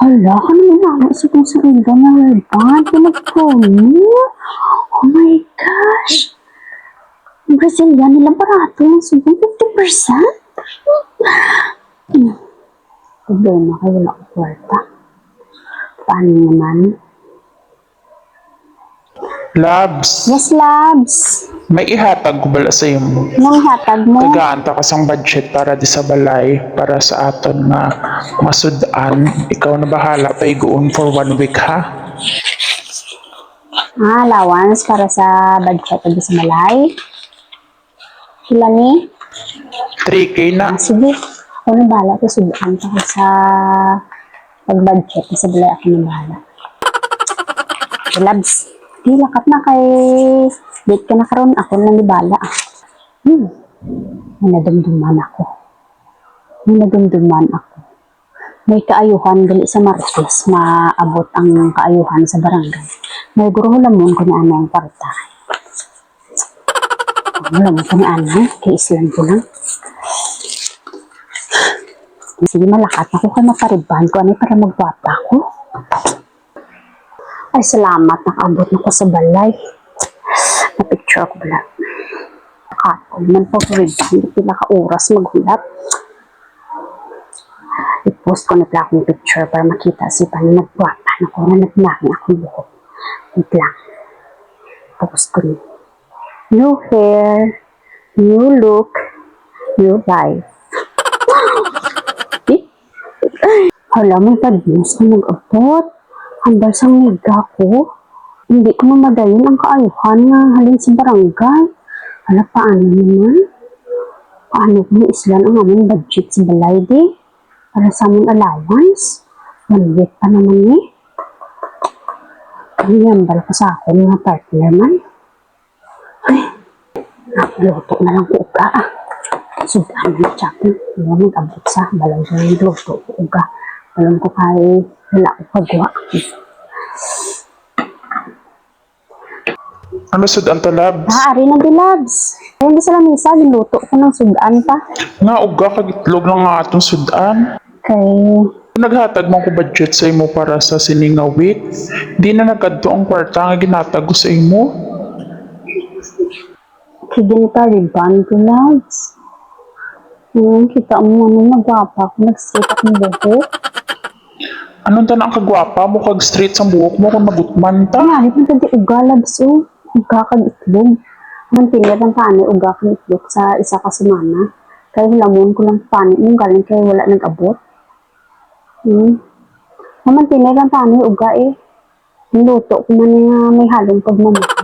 Hala, ka naman naman sa kung sa iba na rebond. Pinag-promo. Oh my gosh. Ang Brazilian nila barato ng subong 50%. Problema kayo, wala ko kwarta. Paano naman? Labs, Yes, Labs. may ihatag ko bala sa mo. Nang hatag mo. Kagaanta ka sang budget para di sa balay para sa aton nga masudan. Ikaw na bahala pa iguon for 1 week ha. Allowance para sa budget at sa malay. Sila ni? 3K na. Sige. Ako na bahala. Susubukan pa ko sa pag-budget. Sa balay ako na bahala. Okay, Labs. Di, lakat na kay date ka na karon. Ako na nibala. May nadumduman ako. May kaayuhan gali sa Martes, maabot ang kaayuhan sa barangay. May guro lamon ko ni ana yung parta. Lamon ko ni ana, kay islan ko lang. Sige, malakat ako kay mapariban ko, para magwapa ko. Ay, salamat, nakaabot na ko sa balay. Na-picture ko bala. Nakatol man po riban, pila ka oras maghulap. I-post ko na pala akong picture para makita si paano nagwapa na ko na naglaki akong buhok. Wait lang. Post ko niyo. New hair, new look, new life. Hala, may pag-news na nag-abot. Handal sang miga ko. Hindi ko na madayon ang kaayuhan nga halin sa barangay. Hala, paano naman? Paano kung islan ang aming budget sa balay di? Para sa aming allowance? 1 week pa naman eh. Niyambal ko sa ako mga partner man. Ay, luto na lang ko uga ah. Sudan na tsak na. Hindi mag-abot sa balay sa luto ko uga. Alam ko kay wala ko pagwa. Ano sudan to, Labs? Ari na di Labs. Ay, hindi sila misa, niluto ko ng sudan pa. Nga uga kagitlog lang nga atong sudan. Kay, Naghatag mo ko budget sa imo para sa sininga week. Di na nagkadto ang kwarta nga ginatag ko sa imo. kigil ka riban ko Labs. Kita mo ano, magwapa ko, nag-straight akong buhok. Anong tanang kagwapa mo kag straight sa buhok mo kung magutman ta? Ay, hindi pwede uga Labs oh. Uga kag itlog. Mantinir ang paano, uga kag itlog sa isa ka semana. Kaya hilamon ko lang paano, nung galing kaya wala nag-abot. Mantinir ang paano, uga eh. Niluto ko man nga may halong pagmamahal.